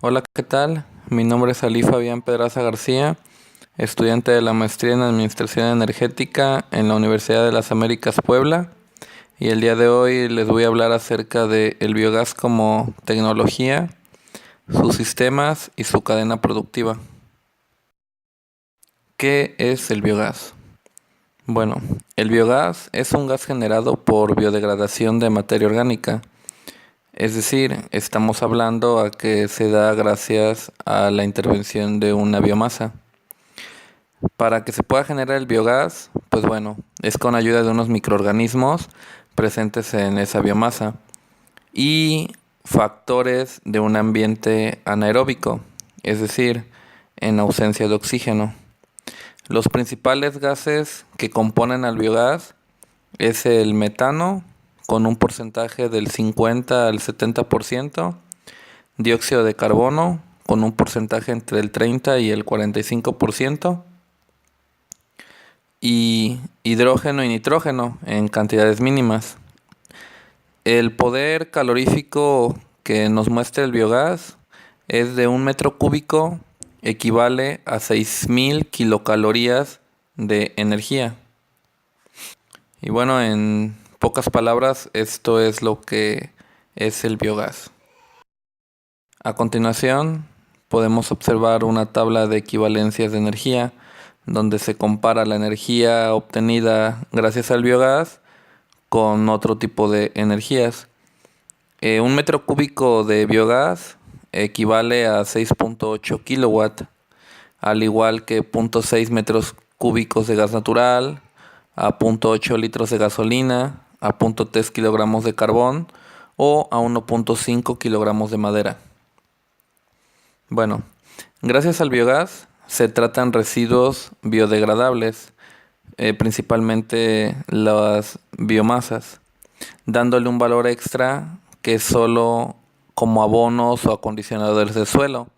Hola, ¿qué tal? Mi nombre es Ali Fabián Pedraza García, estudiante de la maestría en Administración Energética en la Universidad de las Américas Puebla, y el día de hoy les voy a hablar acerca de el biogás como tecnología, sus sistemas y su cadena productiva. ¿Qué es el biogás? Bueno, el biogás es un gas generado por biodegradación de materia orgánica. Es decir, estamos hablando a que se da gracias a la intervención de una biomasa. Para que se pueda generar el biogás, pues bueno, es con ayuda de unos microorganismos presentes en esa biomasa y factores de un ambiente anaeróbico, es decir, en ausencia de oxígeno. Los principales gases que componen al biogás es el metano, con un porcentaje del 50 al 70%, dióxido de carbono, con un porcentaje entre el 30 y el 45%, y hidrógeno y nitrógeno en cantidades mínimas. El poder calorífico que nos muestra el biogás es de 1 metro cúbico, equivale a 6000 kilocalorías de energía. Y bueno, en pocas palabras, esto es lo que es el biogás. A continuación, podemos observar una tabla de equivalencias de energía, donde se compara la energía obtenida gracias al biogás con otro tipo de energías. 1 metro cúbico de biogás equivale a 6.8 kilowatts, al igual que 0.6 metros cúbicos de gas natural, a 0.8 litros de gasolina, a 0.3 kilogramos de carbón o a 1.5 kilogramos de madera. Bueno, gracias al biogás se tratan residuos biodegradables, principalmente las biomasas, dándole un valor extra que es solo como abonos o acondicionadores de suelo,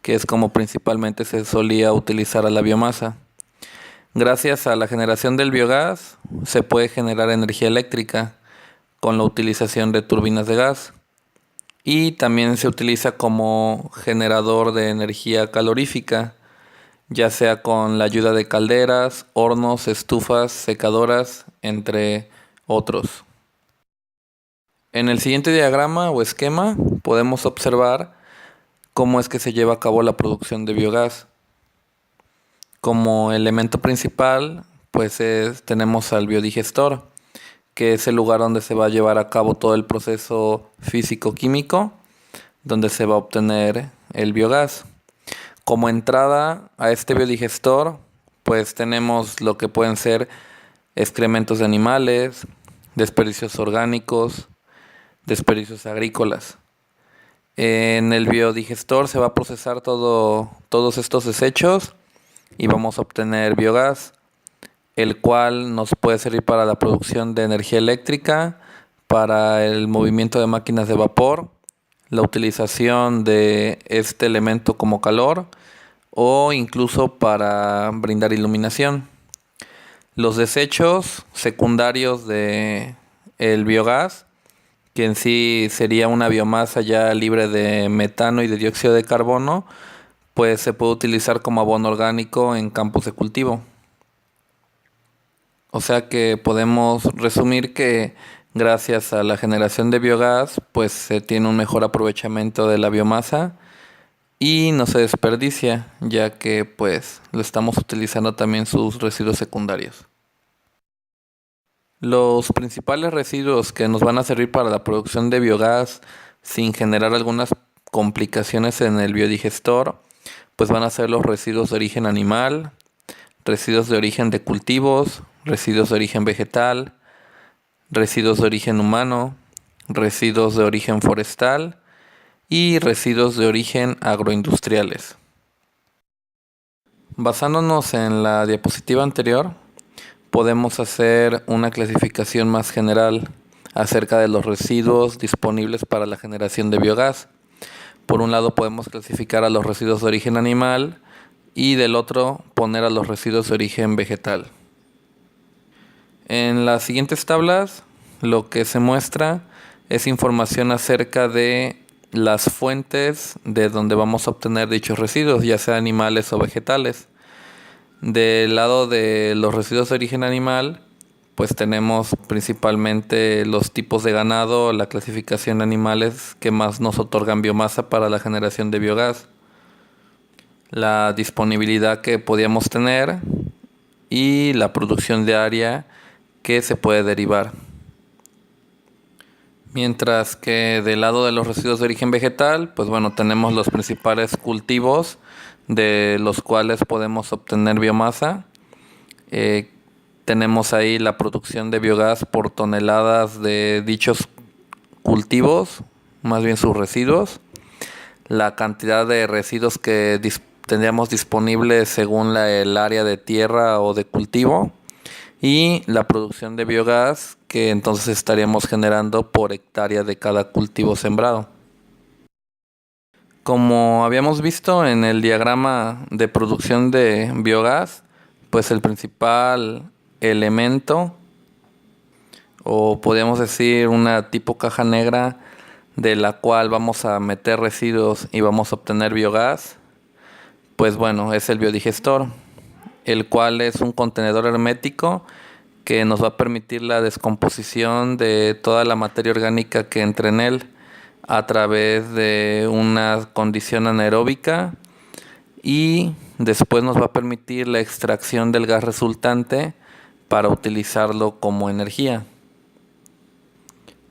que es como principalmente se solía utilizar a la biomasa. Gracias a la generación del biogás se puede generar energía eléctrica con la utilización de turbinas de gas, y también se utiliza como generador de energía calorífica, ya sea con la ayuda de calderas, hornos, estufas, secadoras, entre otros. En el siguiente diagrama o esquema podemos observar cómo es que se lleva a cabo la producción de biogás. Como elemento principal, pues tenemos al biodigestor, que es el lugar donde se va a llevar a cabo todo el proceso físico-químico, donde se va a obtener el biogás. Como entrada a este biodigestor, pues tenemos lo que pueden ser excrementos de animales, desperdicios orgánicos, desperdicios agrícolas. En el biodigestor se va a procesar todos estos desechos y vamos a obtener biogás, el cual nos puede servir para la producción de energía eléctrica, para el movimiento de máquinas de vapor, la utilización de este elemento como calor o incluso para brindar iluminación. Los desechos secundarios de el biogás, que en sí sería una biomasa ya libre de metano y de dióxido de carbono, pues se puede utilizar como abono orgánico en campos de cultivo. O sea que podemos resumir que gracias a la generación de biogás, pues se tiene un mejor aprovechamiento de la biomasa y no se desperdicia, ya que pues lo estamos utilizando también sus residuos secundarios. Los principales residuos que nos van a servir para la producción de biogás sin generar algunas complicaciones en el biodigestor, pues van a ser los residuos de origen animal, residuos de origen de cultivos, residuos de origen vegetal, residuos de origen humano, residuos de origen forestal y residuos de origen agroindustriales. Basándonos en la diapositiva anterior, podemos hacer una clasificación más general acerca de los residuos disponibles para la generación de biogás. Por un lado podemos clasificar a los residuos de origen animal y del otro poner a los residuos de origen vegetal. En las siguientes tablas lo que se muestra es información acerca de las fuentes de donde vamos a obtener dichos residuos, ya sea animales o vegetales. Del lado de los residuos de origen animal, pues tenemos principalmente los tipos de ganado, la clasificación de animales que más nos otorgan biomasa para la generación de biogás, la disponibilidad que podíamos tener y la producción diaria que se puede derivar. Mientras que del lado de los residuos de origen vegetal, pues bueno, tenemos los principales cultivos de los cuales podemos obtener biomasa. Tenemos ahí la producción de biogás por toneladas de dichos cultivos, más bien sus residuos, la cantidad de residuos que tendríamos disponibles según el área de tierra o de cultivo, y la producción de biogás que entonces estaríamos generando por hectárea de cada cultivo sembrado. Como habíamos visto en el diagrama de producción de biogás, pues el principal elemento, o podríamos decir una tipo caja negra de la cual vamos a meter residuos y vamos a obtener biogás, pues bueno, es el biodigestor, el cual es un contenedor hermético que nos va a permitir la descomposición de toda la materia orgánica que entre en él a través de una condición anaeróbica, y después nos va a permitir la extracción del gas resultante para utilizarlo como energía.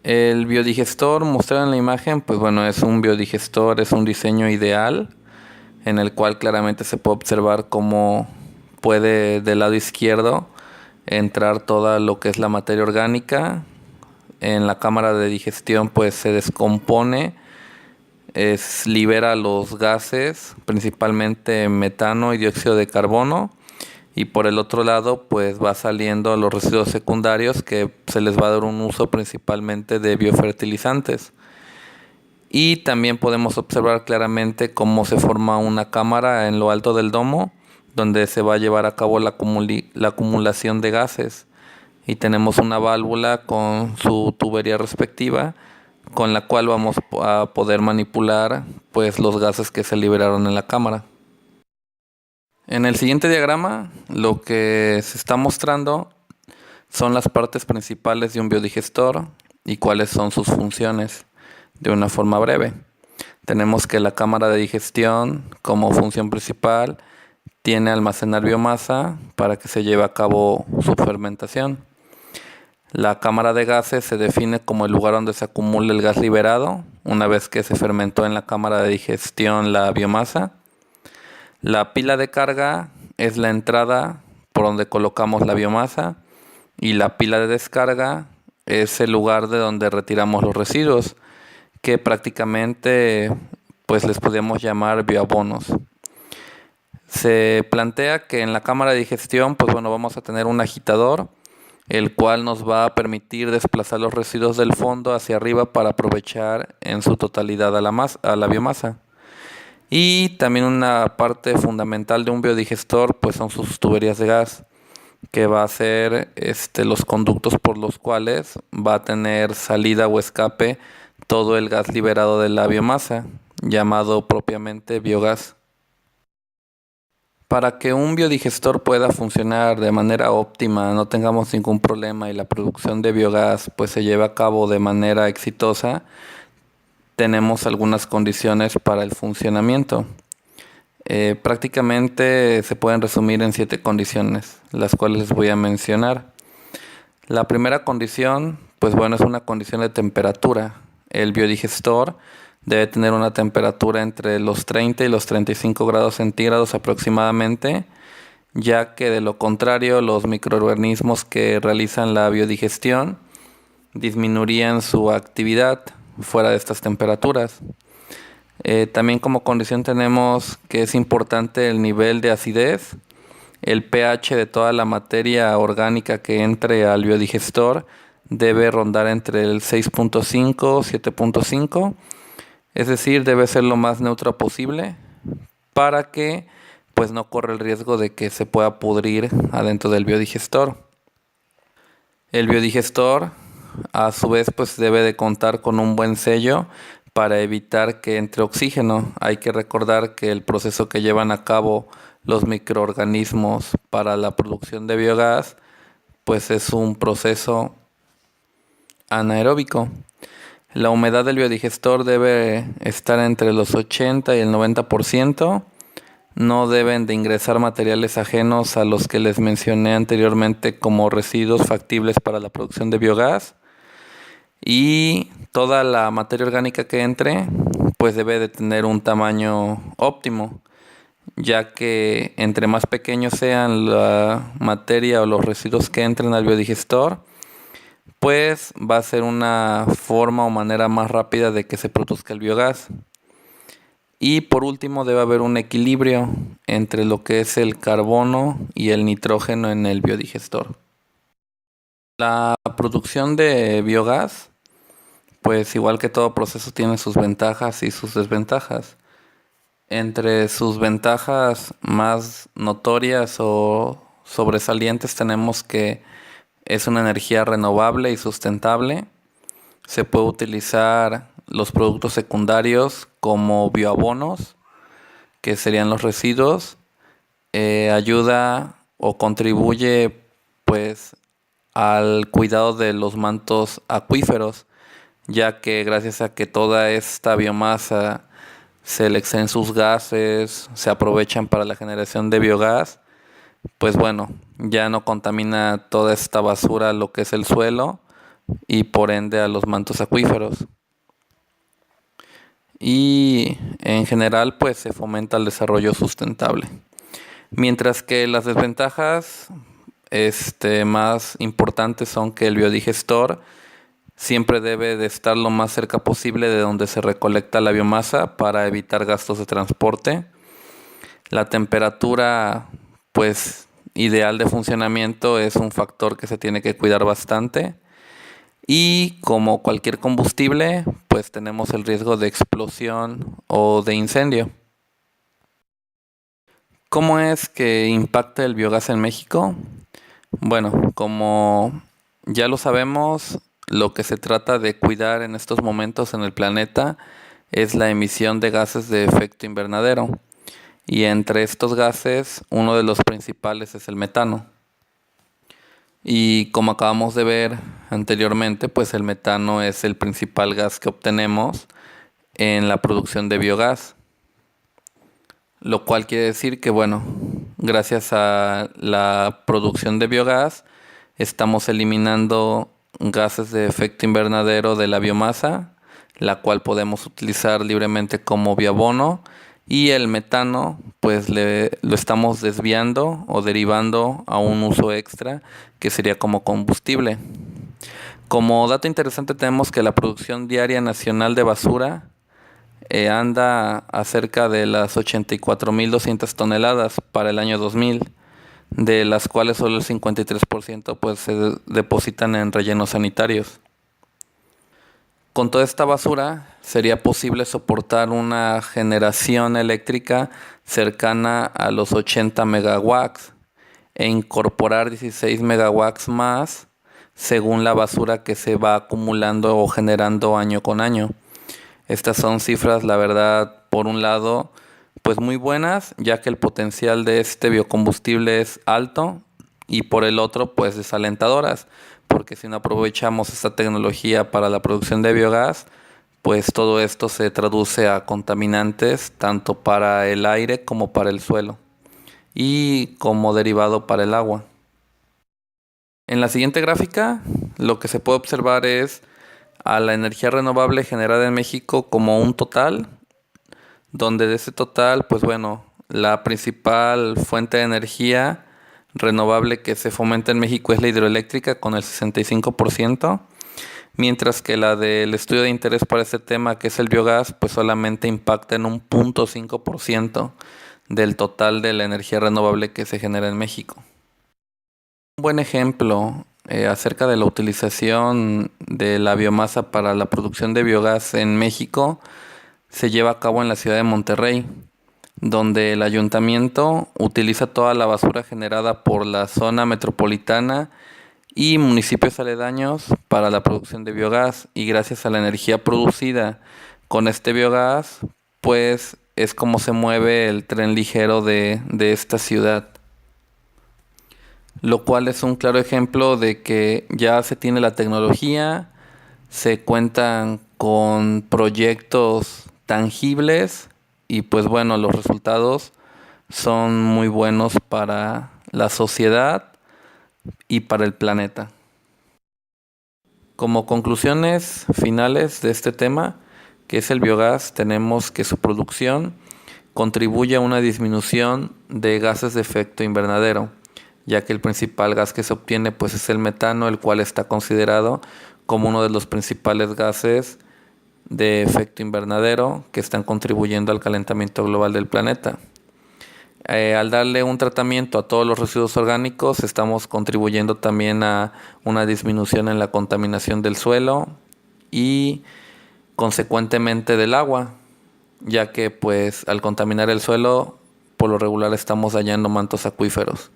El biodigestor mostrado en la imagen, pues bueno, es un biodigestor, es un diseño ideal en el cual claramente se puede observar cómo puede del lado izquierdo entrar toda lo que es la materia orgánica. En la cámara de digestión pues se descompone, libera los gases, principalmente metano y dióxido de carbono, y por el otro lado pues va saliendo los residuos secundarios que se les va a dar un uso principalmente de biofertilizantes. Y también podemos observar claramente cómo se forma una cámara en lo alto del domo donde se va a llevar a cabo la acumulación de gases, y tenemos una válvula con su tubería respectiva con la cual vamos a poder manipular pues los gases que se liberaron en la cámara. En el siguiente diagrama lo que se está mostrando son las partes principales de un biodigestor y cuáles son sus funciones de una forma breve. Tenemos que la cámara de digestión como función principal tiene almacenar biomasa para que se lleve a cabo su fermentación. La cámara de gases se define como el lugar donde se acumula el gas liberado una vez que se fermentó en la cámara de digestión la biomasa. La pila de carga es la entrada por donde colocamos la biomasa, y la pila de descarga es el lugar de donde retiramos los residuos, que prácticamente pues les podemos llamar bioabonos. Se plantea que en la cámara de digestión pues bueno, vamos a tener un agitador, el cual nos va a permitir desplazar los residuos del fondo hacia arriba para aprovechar en su totalidad a la biomasa. Y también una parte fundamental de un biodigestor pues son sus tuberías de gas, que va a ser los conductos por los cuales va a tener salida o escape todo el gas liberado de la biomasa, llamado propiamente biogás. Para que un biodigestor pueda funcionar de manera óptima, no tengamos ningún problema y la producción de biogás pues se lleve a cabo de manera exitosa, tenemos algunas condiciones para el funcionamiento. Prácticamente se pueden resumir en 7 condiciones, las cuales les voy a mencionar. La primera condición, pues bueno, es una condición de temperatura. El biodigestor debe tener una temperatura entre los 30 y los 35 grados centígrados aproximadamente, ya que de lo contrario los microorganismos que realizan la biodigestión disminuirían su actividad fuera de estas temperaturas. También como condición tenemos que es importante el nivel de acidez. El pH de toda la materia orgánica que entre al biodigestor debe rondar entre el 6.5 y 7.5, es decir, debe ser lo más neutro posible para que pues no corra el riesgo de que se pueda pudrir adentro del biodigestor. El biodigestor a su vez pues debe de contar con un buen sello para evitar que entre oxígeno. Hay que recordar que el proceso que llevan a cabo los microorganismos para la producción de biogás, pues es un proceso anaeróbico. La humedad del biodigestor debe estar entre los 80 y el 90%. No deben de ingresar materiales ajenos a los que les mencioné anteriormente como residuos factibles para la producción de biogás. Y toda la materia orgánica que entre, pues debe de tener un tamaño óptimo, ya que entre más pequeños sean la materia o los residuos que entren al biodigestor, pues va a ser una forma o manera más rápida de que se produzca el biogás. Y por último debe haber un equilibrio entre lo que es el carbono y el nitrógeno en el biodigestor. La producción de biogás, pues igual que todo proceso, tiene sus ventajas y sus desventajas. Entre sus ventajas más notorias o sobresalientes tenemos que es una energía renovable y sustentable. Se puede utilizar los productos secundarios como bioabonos, que serían los residuos. Ayuda o contribuye pues al cuidado de los mantos acuíferos, ya que gracias a que toda esta biomasa se le extraen sus gases, se aprovechan para la generación de biogás, pues bueno, ya no contamina toda esta basura lo que es el suelo y por ende a los mantos acuíferos. Y en general pues se fomenta el desarrollo sustentable. Mientras que las desventajas más importantes son que el biodigestor siempre debe de estar lo más cerca posible de donde se recolecta la biomasa para evitar gastos de transporte. La temperatura pues ideal de funcionamiento es un factor que se tiene que cuidar bastante. Y como cualquier combustible, pues tenemos el riesgo de explosión o de incendio. ¿Cómo es que impacta el biogás en México? Bueno, como ya lo sabemos, lo que se trata de cuidar en estos momentos en el planeta es la emisión de gases de efecto invernadero. Y entre estos gases, uno de los principales es el metano. Y como acabamos de ver anteriormente, pues el metano es el principal gas que obtenemos en la producción de biogás. Lo cual quiere decir que, bueno, gracias a la producción de biogás, estamos eliminando gases de efecto invernadero de la biomasa, la cual podemos utilizar libremente como bioabono, y el metano pues lo estamos desviando o derivando a un uso extra que sería como combustible. Como dato interesante tenemos que la producción diaria nacional de basura anda a cerca de las 84.200 toneladas para el año 2000, de las cuales solo el 53% pues se depositan en rellenos sanitarios. Con toda esta basura sería posible soportar una generación eléctrica cercana a los 80 megawatts e incorporar 16 megawatts más según la basura que se va acumulando o generando año con año. Estas son cifras, la verdad, por un lado, pues muy buenas, ya que el potencial de este biocombustible es alto, y por el otro, pues desalentadoras, porque si no aprovechamos esta tecnología para la producción de biogás, pues todo esto se traduce a contaminantes tanto para el aire como para el suelo y como derivado para el agua. En la siguiente gráfica, lo que se puede observar es a la energía renovable generada en México como un total, donde de ese total, pues bueno, la principal fuente de energía renovable que se fomenta en México es la hidroeléctrica con el 65%, mientras que la del estudio de interés para este tema, que es el biogás, pues solamente impacta en un 0.5% del total de la energía renovable que se genera en México. Un buen ejemplo acerca de la utilización de la biomasa para la producción de biogás en México se lleva a cabo en la ciudad de Monterrey, donde el ayuntamiento utiliza toda la basura generada por la zona metropolitana y municipios aledaños para la producción de biogás, y gracias a la energía producida Con este biogás, pues es como se mueve el tren ligero de esta ciudad, lo cual es un claro ejemplo de que ya se tiene la tecnología, se cuentan con proyectos tangibles y pues bueno, los resultados son muy buenos para la sociedad y para el planeta. Como conclusiones finales de este tema, que es el biogás, tenemos que su producción contribuye a una disminución de gases de efecto invernadero, ya que el principal gas que se obtiene pues es el metano, el cual está considerado como uno de los principales gases de efecto invernadero que están contribuyendo al calentamiento global del planeta. Al darle un tratamiento a todos los residuos orgánicos, estamos contribuyendo también a una disminución en la contaminación del suelo y consecuentemente del agua, ya que pues al contaminar el suelo, por lo regular estamos dañando mantos acuíferos.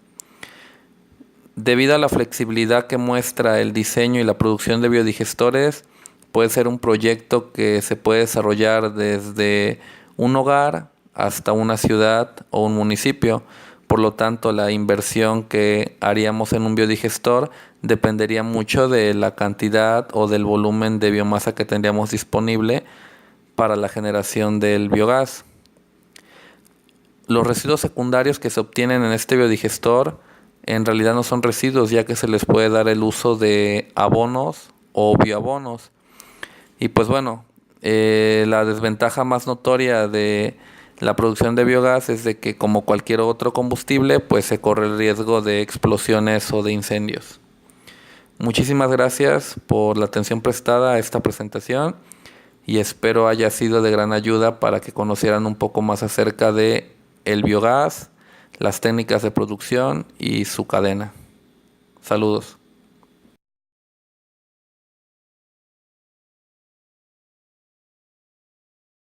Debido a la flexibilidad que muestra el diseño y la producción de biodigestores, puede ser un proyecto que se puede desarrollar desde un hogar hasta una ciudad o un municipio. Por lo tanto, la inversión que haríamos en un biodigestor dependería mucho de la cantidad o del volumen de biomasa que tendríamos disponible para la generación del biogás. Los residuos secundarios que se obtienen en este biodigestor en realidad no son residuos, ya que se les puede dar el uso de abonos o bioabonos. Y pues bueno, la desventaja más notoria de la producción de biogás es de que, como cualquier otro combustible, pues se corre el riesgo de explosiones o de incendios. Muchísimas gracias por la atención prestada a esta presentación y espero haya sido de gran ayuda para que conocieran un poco más acerca de el biogás, las técnicas de producción y su cadena. Saludos.